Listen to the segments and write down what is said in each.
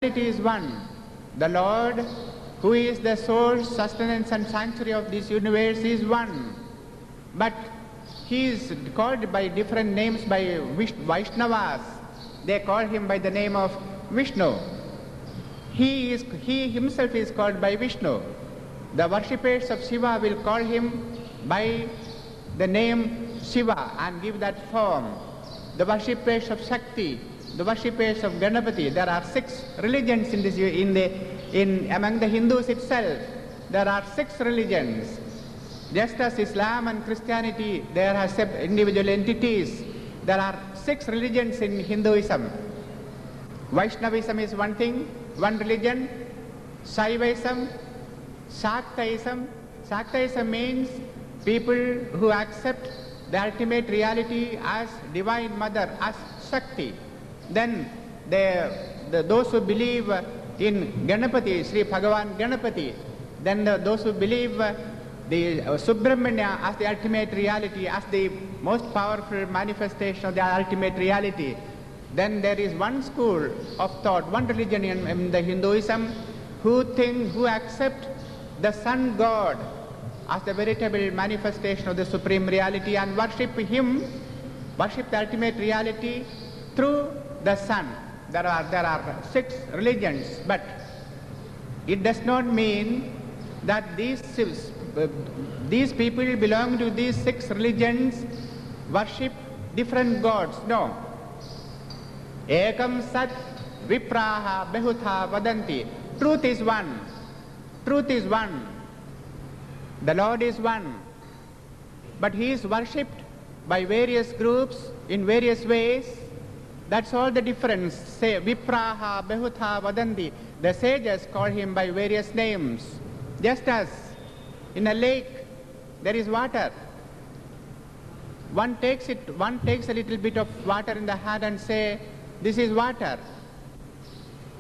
It is one. The Lord, who is the source, sustenance and sanctuary of this universe, is one. But he is called by different names by Vaishnavas. They call him by the name of Vishnu. He himself is called by Vishnu. The worshippers of Shiva will call him by the name Shiva and give that form. The worshippers of Shakti, the worshippers of Ganapati. There are 6 religions among the Hindus itself. There are 6 religions. Just as Islam and Christianity, there are individual entities. There are 6 religions in Hinduism. Vaishnavism is one thing, one religion. Shaivism, Shaktaism. Shaktaism means people who accept the ultimate reality as Divine Mother, as Shakti. Then those who believe in Ganapati, Sri Bhagavan Ganapati, then those who believe the Subramanya as the ultimate reality, as the most powerful manifestation of the ultimate reality. Then there is one school of thought, one religion in the Hinduism who accept the Sun God as the veritable manifestation of the supreme reality and worship him, worship the ultimate reality through the sun. There are 6 religions, but it does not mean that these people belonging to these 6 religions worship different gods. No. Ekam sat vipraha behutha vadanti. Truth is one. Truth is one. The Lord is one. But he is worshipped by various groups in various ways. That's all the difference. Say vipraha behutha vadanti. The sages call him by various names. Just as in a lake there is water. One takes a little bit of water in the hand and say, this is water.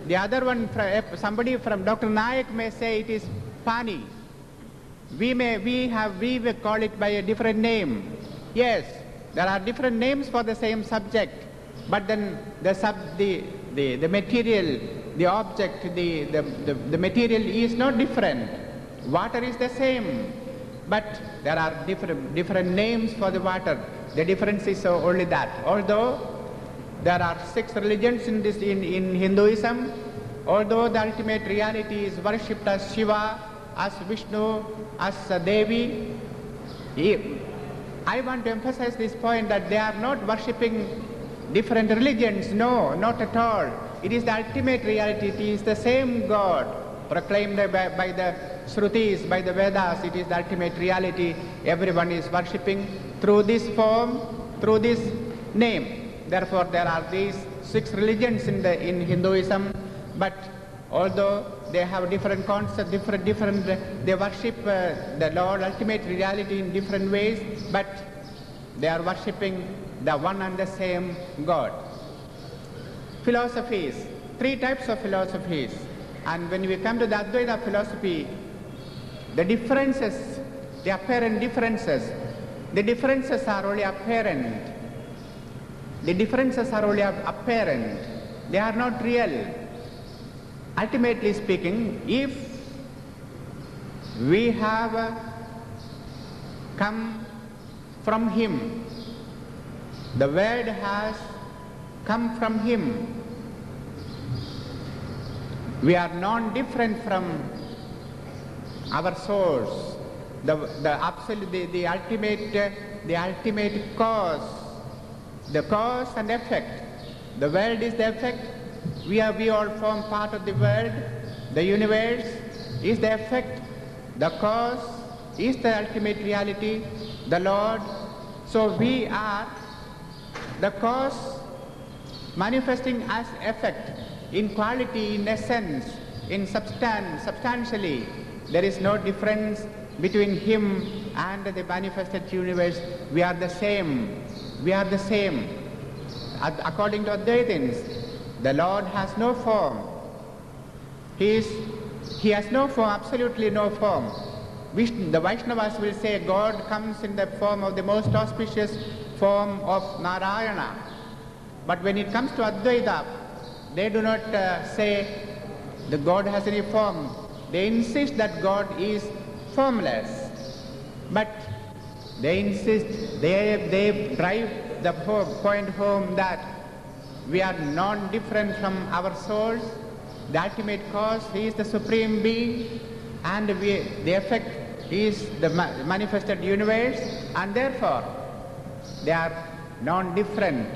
The other one, somebody from Dr. Naik may say it is pani. We will call it by a different name. Yes, there are different names for the same subject, but then the material, the object, the material is not different. Water is the same, but there are different names for the water. The difference is only that. Although there are 6 religions in Hinduism, although the ultimate reality is worshipped as Shiva, as Vishnu, as Devi, I want to emphasize this point that they are not worshipping different religions. No, not at all. It is the ultimate reality. It is the same God proclaimed by the Shrutis, by the Vedas. It is the ultimate reality. Everyone is worshipping through this form, through this name. Therefore, there are these 6 religions in Hinduism, but although they have different concepts, they worship the Lord, ultimate reality in different ways, but they are worshipping the one and the same God. Philosophies, 3 types of philosophies. And when we come to the Advaita philosophy, the differences, the apparent differences, the differences are only apparent. The differences are only apparent. They are not real. Ultimately speaking, if we have come from him, the word has come from him, we are non-different from our source, the absolute, the ultimate cause, the cause and effect. The world is the effect. We all form part of the world. The universe is the effect. The cause is the ultimate reality, the Lord. So we are the cause manifesting as effect in quality, in essence, in substance, substantially. There is no difference between him and the manifested universe. We are the same. We are the same. According to Advaitins, the Lord has no form. He has no form, absolutely no form. The Vaishnavas will say God comes in the form of the most auspicious form of Narayana. But when it comes to Advaita, they do not say the God has any form. They insist that God is formless. But they insist, they drive the point home that we are non-different from our source. The ultimate cause, He is the Supreme Being, and the effect is the manifested universe, and therefore they are non-different.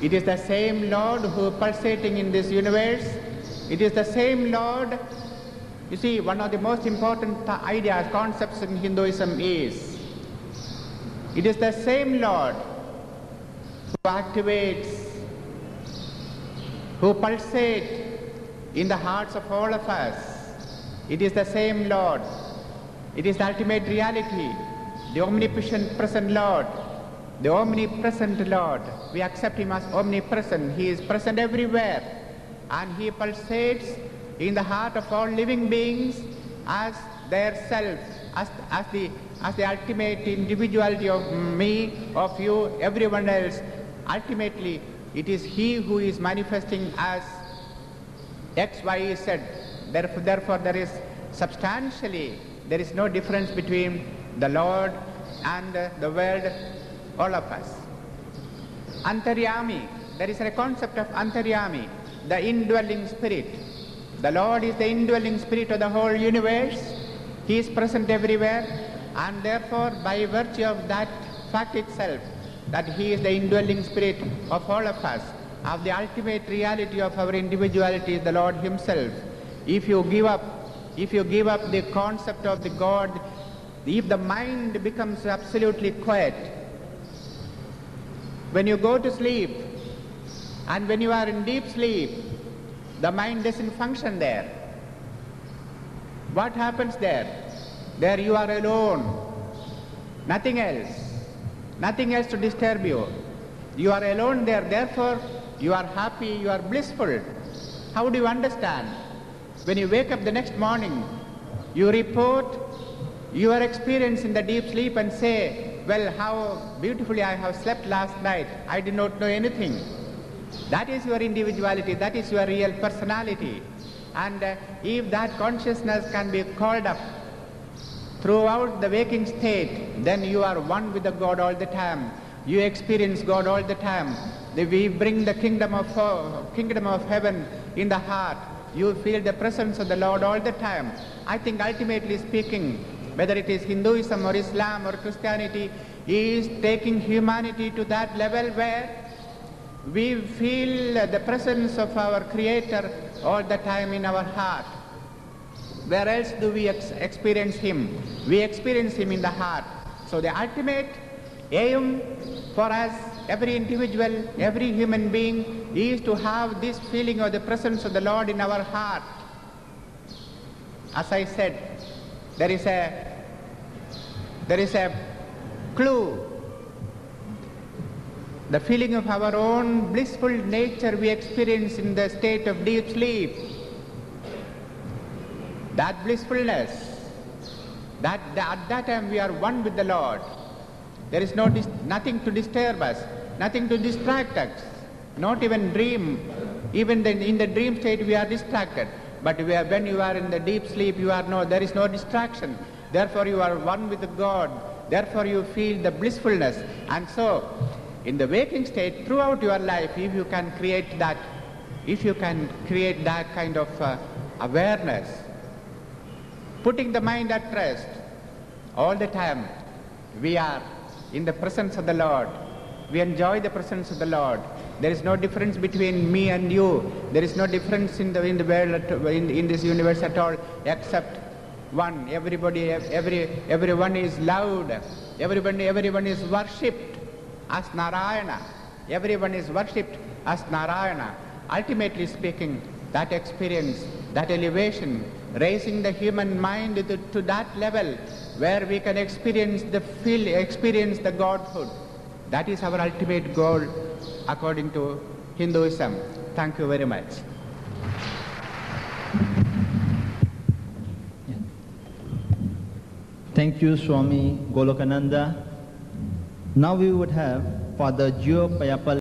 It is the same Lord who is pulsating in this universe. It is the same Lord. You see, one of the most important ideas, concepts in Hinduism is, it is the same Lord who activates, who pulsates in the hearts of all of us. It is the same Lord. It is the ultimate reality, the omnipotent present Lord, the omnipresent Lord. We accept Him as omnipresent. He is present everywhere, and He pulsates in the heart of all living beings as their self, as the ultimate individuality of me, of you, everyone else. Ultimately, it is He who is manifesting as X, Y, Z. Therefore, there is no difference between the Lord and the world, all of us. Antaryami, there is a concept of Antaryami, the indwelling spirit. The Lord is the indwelling spirit of the whole universe. He is present everywhere, and therefore, by virtue of that fact itself, that He is the indwelling spirit of all of us, of the ultimate reality of our individuality is the Lord Himself. If you give up the concept of the God, if the mind becomes absolutely quiet, when you go to sleep and when you are in deep sleep, the mind doesn't function there. What happens there? There you are alone, nothing else to disturb you. You are alone there, therefore you are happy, you are blissful. How do you understand? When you wake up the next morning, you report your experience in the deep sleep and say, well, how beautifully I have slept last night. I did not know anything. That is your individuality, that is your real personality. And if that consciousness can be called up throughout the waking state, then you are one with the God all the time. You experience God all the time. We bring the kingdom of heaven in the heart. You feel the presence of the Lord all the time. I think ultimately speaking, whether it is Hinduism or Islam or Christianity, is taking humanity to that level where we feel the presence of our Creator all the time in our heart. Where else do we experience Him? We experience Him in the heart. So the ultimate aim for us, every individual, every human being, is to have this feeling of the presence of the Lord in our heart. As I said, there is a clue. The feeling of our own blissful nature we experience in the state of deep sleep. That blissfulness, at that time we are one with the Lord. There is nothing to disturb us, nothing to distract us, not even dream. Even in the dream state we are distracted. But when you are in the deep sleep, there is no distraction. Therefore you are one with the God. Therefore you feel the blissfulness. And so, in the waking state, throughout your life, if you can create that kind of awareness, putting the mind at rest, all the time we are in the presence of the Lord. We enjoy the presence of the Lord. There is no difference between me and you. There is no difference in the world, in this universe at all, except one. Everyone is loved. Everyone is worshipped as Narayana. Everyone is worshipped as Narayana. Ultimately speaking, that experience, that elevation, raising the human mind to that level where we can experience the Godhood. That is our ultimate goal according to Hinduism. Thank you very much. Thank you, Swamy Golokanada. Now we would have Father Gio Payappilly.